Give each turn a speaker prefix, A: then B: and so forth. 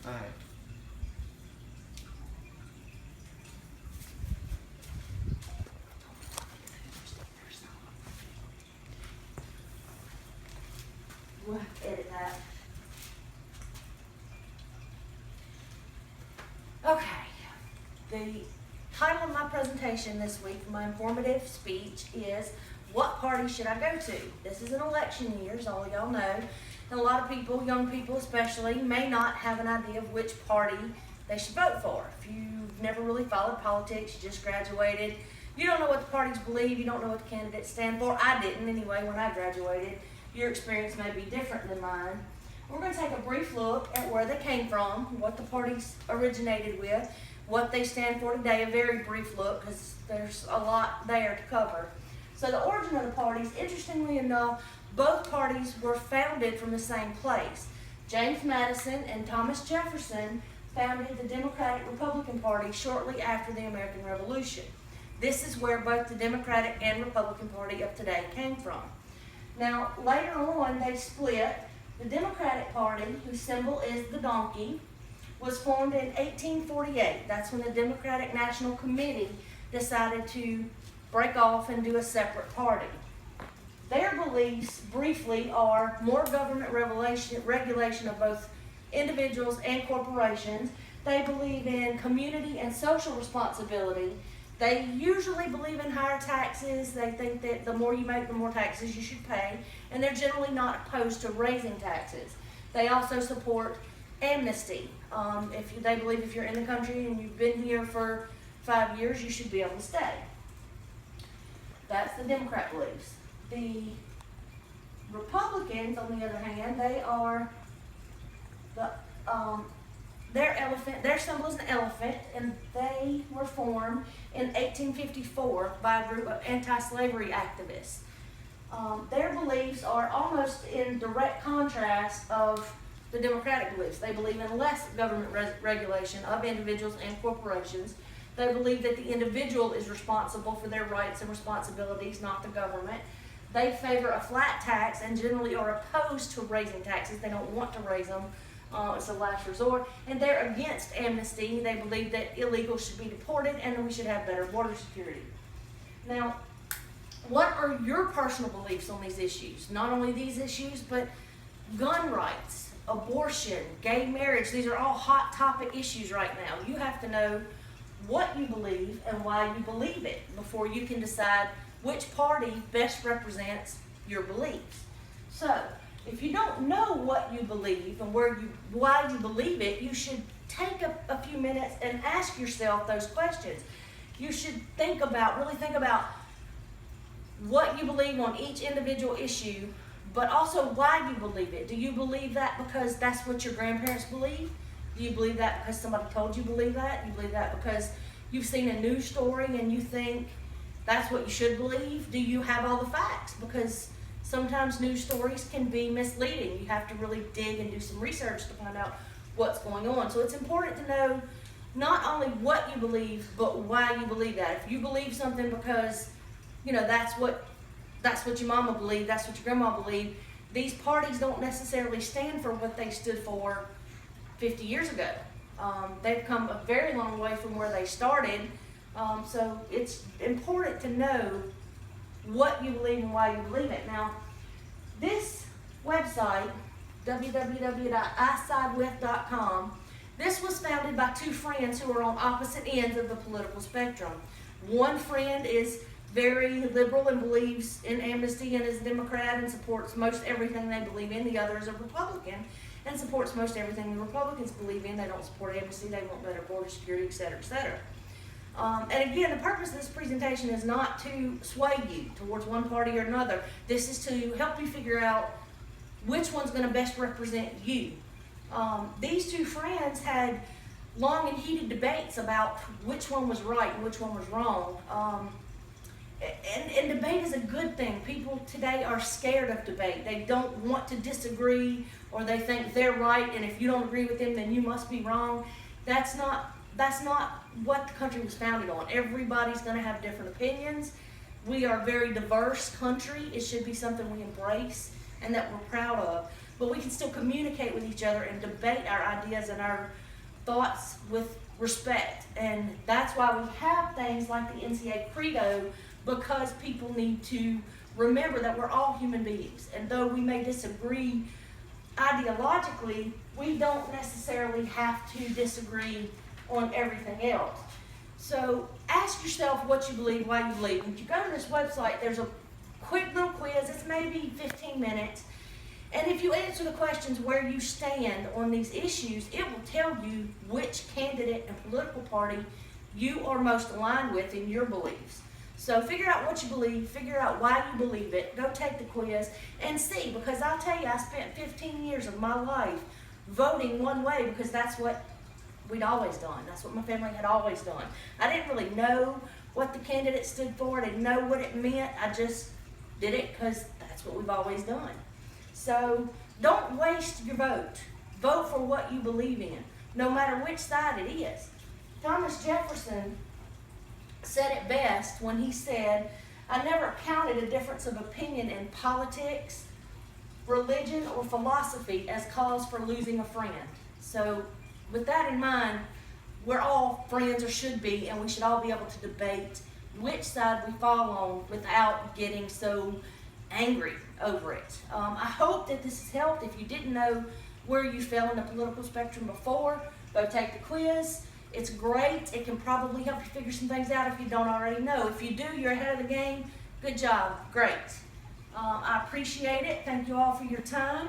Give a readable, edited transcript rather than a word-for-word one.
A: Aye.
B: We'll have to edit that. Okay. The title of my presentation this week, my informative speech, is What Party Should I Go To? This is an election year, as all of y'all know. And a lot of people, young people especially, may not have an idea of which party they should vote for. If you've never really followed politics, you just graduated, you don't know what the parties believe, you don't know what the candidates stand for. I didn't anyway when I graduated. Your experience may be different than mine. We're going to take a brief look at where they came from, what the parties originated with, what they stand for today, a very brief look because there's a lot there to cover. So the origin of the parties, interestingly enough, both parties were founded from the same place. James Madison and Thomas Jefferson founded the Democratic Republican Party shortly after the American Revolution. This is where both the Democratic and Republican Party of today came from. Now, later on, they split. The Democratic Party, whose symbol is the donkey, was formed in 1848. That's when the Democratic National Committee decided to break off and do a separate party. Their beliefs, briefly, are more government regulation of both individuals and corporations. They believe in community and social responsibility. They usually believe in higher taxes. They think that the more you make, the more taxes you should pay. And they're generally not opposed to raising taxes. They also support amnesty. They believe if you're in the country and you've been here for 5 years, you should be able to stay. That's the Democrat beliefs. The Republicans, on the other hand, they are their symbol is an elephant, and they were formed in 1854 by a group of anti-slavery activists. Their beliefs are almost in direct contrast of the Democratic beliefs. They believe in less government regulation of individuals and corporations. They believe that the individual is responsible for their rights and responsibilities, not the government. They favor a flat tax and generally are opposed to raising taxes. They don't want to raise them. It's a last resort. And they're against amnesty. They believe that illegals should be deported and that we should have better border security. Now, what are your personal beliefs on these issues? Not only these issues, but gun rights, abortion, gay marriage. These are all hot topic issues right now. You have to know what you believe and why you believe it before you can decide which party best represents your beliefs. So, if you don't know what you believe and why you believe it, you should take a few minutes and ask yourself those questions. You should really think about what you believe on each individual issue, but also why you believe it. Do you believe that because that's what your grandparents believe? Do you believe that because somebody told you believe that? Do you believe that because you've seen a news story and you think that's what you should believe? Do you have all the facts? Because sometimes news stories can be misleading. You have to really dig and do some research to find out what's going on. So it's important to know not only what you believe, but why you believe that. If you believe something because, that's what your mama believed, that's what your grandma believed, these parties don't necessarily stand for what they stood for 50 years ago. They've come a very long way from where they started. So it's important to know what you believe and why you believe it. Now, this website, www.isidewith.com, this was founded by two friends who are on opposite ends of the political spectrum. One friend is very liberal and believes in amnesty and is a Democrat and supports most everything they believe in. The other is a Republican and supports most everything the Republicans believe in. They don't support amnesty, they want better border security, et cetera, et cetera. And again, the purpose of this presentation is not to sway you towards one party or another. This is to help you figure out which one's going to best represent you. These two friends had long and heated debates about which one was right and which one was wrong. And debate is a good thing. People today are scared of debate. They don't want to disagree, or they think they're right, and if you don't agree with them, then you must be wrong. That's not what the country was founded on. Everybody's going to have different opinions. We are a very diverse country. It should be something we embrace and that we're proud of. but we can still communicate with each other and debate our ideas and our thoughts with respect. And that's why we have things like the NCA Credo, because people need to remember that we're all human beings. And though we may disagree ideologically, we don't necessarily have to disagree on everything else. So ask yourself what you believe, why you believe. When you go to this website, there's a quick little quiz. It's maybe 15 minutes. And if you answer the questions where you stand on these issues, it will tell you which candidate and political party you are most aligned with in your beliefs. So figure out what you believe, figure out why you believe it, go take the quiz and see, because I'll tell you, I spent 15 years of my life voting one way because that's what we'd always done. That's what my family had always done. I didn't really know what the candidate stood for. I didn't know what it meant. I just did it because that's what we've always done. So don't waste your vote. Vote for what you believe in, no matter which side it is. Thomas Jefferson said it best when he said, "I never counted a difference of opinion in politics, religion, or philosophy as cause for losing a friend." So with that in mind, we're all friends, or should be, and we should all be able to debate which side we fall on without getting so angry over it. I hope that this has helped. If you didn't know where you fell in the political spectrum before, go take the quiz. It's great. It can probably help you figure some things out if you don't already know. If you do, you're ahead of the game. Good job. Great. I appreciate it. Thank you all for your time.